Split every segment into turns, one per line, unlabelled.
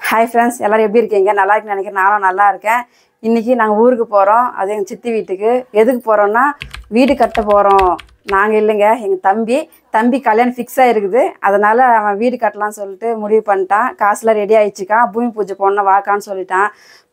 Hi friends, எல்லோரும் எப்படி இருக்கீங்க? நல்லா இருக்குன்னு நினைக்கிறேன். நானும் நல்லா இருக்கேன். இன்றைக்கி நாங்கள் ஊருக்கு போகிறோம். அது எங்கள் சித்தி வீட்டுக்கு. எதுக்கு போகிறோன்னா வீடு கட்ட போகிறோம். நாங்கள் இல்லைங்க, எங்கள் தம்பி கல்யாணம் ஃபிக்ஸ் ஆகிருக்குது. அதனால் அவன் வீடு கட்டலான்னு சொல்லிட்டு முடிவு பண்ணிட்டான். காசுலாம் ரெடி ஆகிடுச்சிக்கான். பூமி பூஜை போடணும் வாக்கான்னு சொல்லிட்டான்.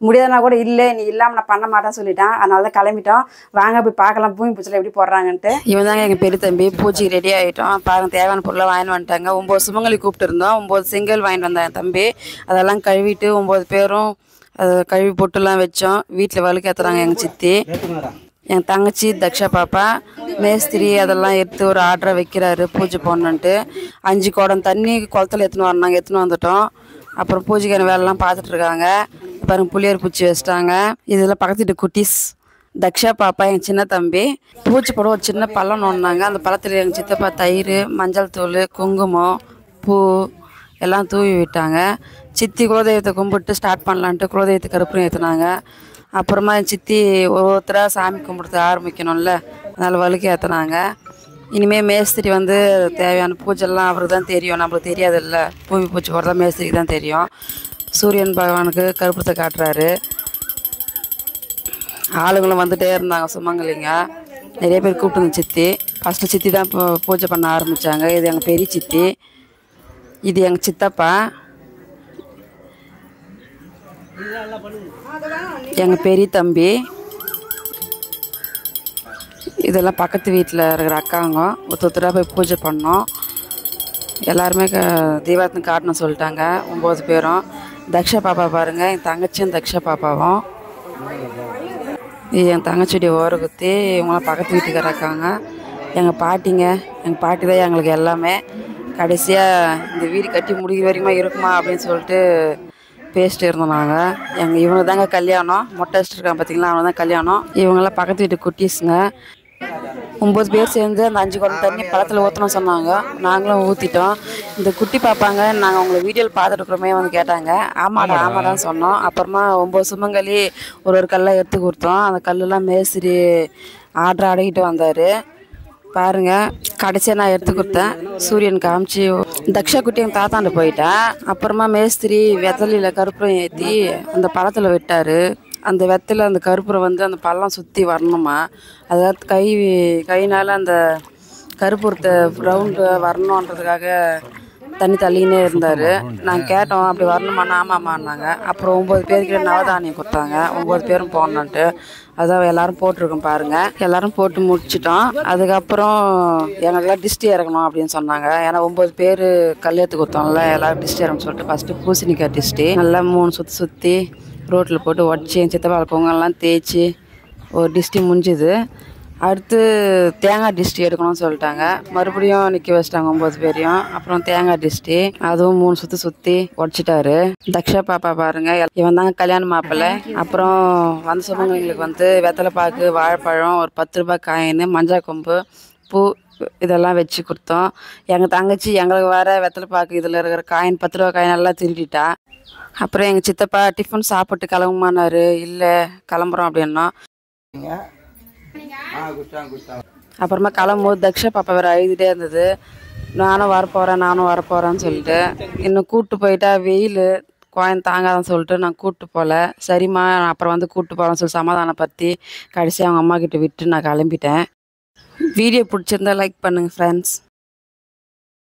முடியாதுனா கூட இல்லை, நீ இல்லாமல் நான் பண்ண மாட்டேன்னு சொல்லிட்டான். அதனால தான் கிளம்பிட்டோம். வாங்க போய் பார்க்கலாம் பூமி பூஜையில் எப்படி போடுறாங்கன்ட்டு. இவன் தாங்க எங்கள் பெரிய தம்பி. பூஜைக்கு ரெடி ஆகிட்டோம். பாருங்கள், தேவையான பொருளை வாங்கிட்டு வந்துட்டாங்க. 9 சுமங்கலி கூப்பிட்டு இருந்தோம். 9 செங்கல் வாங்கிட்டு வந்தேன் என் தம்பி. அதெல்லாம் கழுவிட்டு 9 பேரும் அதை கழுவி பொட்டுலாம் வச்சோம். வீட்டில் வழுக்கேற்றுறாங்க எங்கள் சித்தி. என் தங்கச்சி தக்ஷா பாப்பா மேஸ்திரி அதெல்லாம் எடுத்து ஒரு ஆர்டரை வைக்கிறாரு பூஜை போடணுன்ட்டு. 5 குடம் தண்ணி குளத்துல எடுத்துன்னு வரணும். நாங்கள் எடுத்துன்னு வந்துட்டோம். அப்புறம் பூஜைக்கான வேலைலாம் பார்த்துட்ருக்காங்க. பாருங்கள், புளியர் பூச்சி வச்சிட்டாங்க. இதெல்லாம் பக்கத்து வீட்டு குட்டீஸ். தக்ஷா பாப்பா எங்கள் சின்ன தம்பி. பூச்சி போட ஒரு சின்ன பள்ளம் நோண்டினாங்க. அந்த பழத்தில் எங்கள் சித்தப்பா தயிர், மஞ்சள் தூள், குங்குமம், பூ எல்லாம் தூவி விட்டாங்க. சித்தி குலதெய்வத்தை கும்பிட்டு ஸ்டார்ட் பண்ணலான்ட்டு குலதெய்வத்தை கருப்புரம் ஏற்றுனாங்க. அப்புறமா என் சித்தி ஒவ்வொருத்தராக சாமி கும்பிடுறது ஆரம்பிக்கணும்ல, அதனால் வழுக்க ஏற்றுனாங்க. இனிமேல் மேஸ்திரி வந்து தேவையான பூஜைலாம் அவருக்கு தான் தெரியும், நம்மளுக்கு தெரியாதில்ல. பூமி பூச்சி போடுறதா மேஸ்திரிக்கு தான் தெரியும். சூரியன் பகவானுக்கு கருப்பத்தை காட்டுறாரு. ஆளுங்களும் வந்துகிட்டே இருந்தாங்க, சுமங்கலிங்க நிறைய பேர் கூப்பிட்டு சித்தி. ஃபஸ்ட்டு சித்தி தான் இப்போ பூஜை பண்ண ஆரம்பித்தாங்க. இது எங்கள் பெரிய சித்தி, இது எங்கள் சித்தப்பா, எங்கள் பெரிய தம்பி. இதெல்லாம் பக்கத்து வீட்டில் இருக்கிற அக்காங்க. ஒருத்தராக போய் பூஜை பண்ணோம். எல்லாருமே தீபாவளி காட்டணும்னு சொல்லிட்டாங்க. 9 பேரும். தக்ஷா பாப்பா பாருங்கள், என் தங்கச்சியும் தக்ஷா பாப்பாவும். இது என் தங்கச்சியுடைய ஓரகுத்தி. இவங்களாம் பக்கத்து வீட்டுக்கார இருக்காங்க. எங்கள் பாட்டிங்க, எங்கள் பாட்டி தான் எங்களுக்கு எல்லாமே. கடைசியாக இந்த வீடு கட்டி முடிக்கிற வரைக்குமா இருக்குமா அப்படின்னு சொல்லிட்டு பேசிட்டு இருந்தோம் நாங்கள். இவனுக்கு தாங்க கல்யாணம். மொட்டை அடிச்சிட்ருக்காங்க பார்த்தீங்களா, அவனுக்கு தான் கல்யாணம். இவங்கெல்லாம் பக்கத்து வீட்டு குட்டீஸுங்க. 9 பேர் சேர்ந்து அந்த 5 குடம் தண்ணி பழத்தில் ஊற்றணும் சொன்னாங்க. நாங்களும் ஊற்றிட்டோம். இந்த குட்டி பார்ப்பாங்க, நாங்கள் உங்களை வீடியோவில் பார்த்துட்டுருக்குறோமே வந்து கேட்டாங்க. ஆமாடான்னு சொன்னோம். அப்புறமா 9 சுமங்கலி ஒரு கல்லாக எடுத்து கொடுத்தோம். அந்த கல்லெல்லாம் மேஸ்திரி ஆர்டர் அடக்கிட்டு வந்தார். பாருங்கள், கடைசியாக நான் எடுத்து கொடுத்தேன். சூரியன் காமிச்சு தக்ஷா குட்டி எங்கள் தாத்தாண்ட போயிட்டேன். அப்புறமா மேஸ்திரி வெத்தலையில் கருப்புரம் ஏற்றி அந்த பழத்தில் விட்டார். அந்த வெத்தலை அந்த கருப்புரம் வந்து அந்த பள்ளம் சுற்றி வரணுமா, அதாவது கையினால் அந்த கருப்புரத்தை ரவுண்டு வரணுன்றதுக்காக தண்ணி தள்ளினே இருந்தார். நாங்கள் கேட்டோம், அப்படி வரணுமாண்ணா? ஆமாம்மான்னாங்க. அப்புறம் 9 பேர்கிட்ட நவதானியம் கொடுத்தாங்க. 9 பேரும் போடணுன்ட்டு. அதான் எல்லோரும் போட்டிருக்கோம் பாருங்கள். எல்லோரும் போட்டு முடிச்சிட்டோம். அதுக்கப்புறம் எங்களுக்கெல்லாம் டிஸ்டி இறக்கணும் அப்படின்னு சொன்னாங்க. ஏன்னா 9 பேர் கல்யாணத்துக்கு கொடுத்தோம்ல, எல்லோரும் டிஸ்டி இறக்கணும்னு சொல்லிட்டு ஃபஸ்ட்டு பூசணிக்காய் டிஸ்டி நல்லா 3 சுற்றி ரோட்டில் போட்டு உடச்சி சித்தப்பால் பொங்கல்லாம் தேய்ச்சி ஒரு டிஸ்டி முடிஞ்சுது. அடுத்து தேங்காய் டிஸ்டி எடுக்கணும்னு சொல்லிட்டாங்க. மறுபடியும் நிற்க வச்சிட்டாங்க 9 பேரையும். அப்புறம் தேங்காய் டிஸ்டி அதுவும் 3 சுற்றி உடச்சிட்டாரு. தக்ஷா பாப்பா பாருங்கள், இவன் தாங்க கல்யாண மாப்பிள்ளை. அப்புறம் வந்த சுமங்கலிங்களுக்கு வந்து வெத்தலை பாக்கு, வாழைப்பழம், ஒரு 10 ரூபாய் காயின், மஞ்சள் கொம்பு, பூ இதெல்லாம் வச்சு கொடுத்தோம். எங்கள் தங்கச்சி எங்களுக்கு வர வெத்தலை பாக்கு இதில் இருக்கிற காயின் 10 ரூபா காயின் எல்லாம் திருடிட்டா. அப்புறம் எங்கள் சித்தப்பா டிஃபன் சாப்பிட்டு கிளம்புமானாரு. இல்லை கிளம்புறோம் அப்படின்னா. அப்புறமா கிளம்பும்போது தக்ஷா பாப்பா வேறு அழுதுகிட்டே இருந்தது. நானும் வரப்போகிறேன்னு சொல்லிட்டு. இன்னும் கூப்பிட்டு போயிட்டா வெயில் கோயம் தாங்காதான்னு சொல்லிட்டு நான் கூப்பிட்டு போகல. சரிம்மா நான் அப்புறம் வந்து கூப்பிட்டு போகிறேன்னு சொல்லி சமாதானப்படுத்தி கடைசி அவங்க அம்மா கிட்ட விட்டு நான் கிளம்பிட்டேன். வீடியோ பிடிச்சிருந்தா லைக் பண்ணுங்கள் ஃப்ரெண்ட்ஸ்.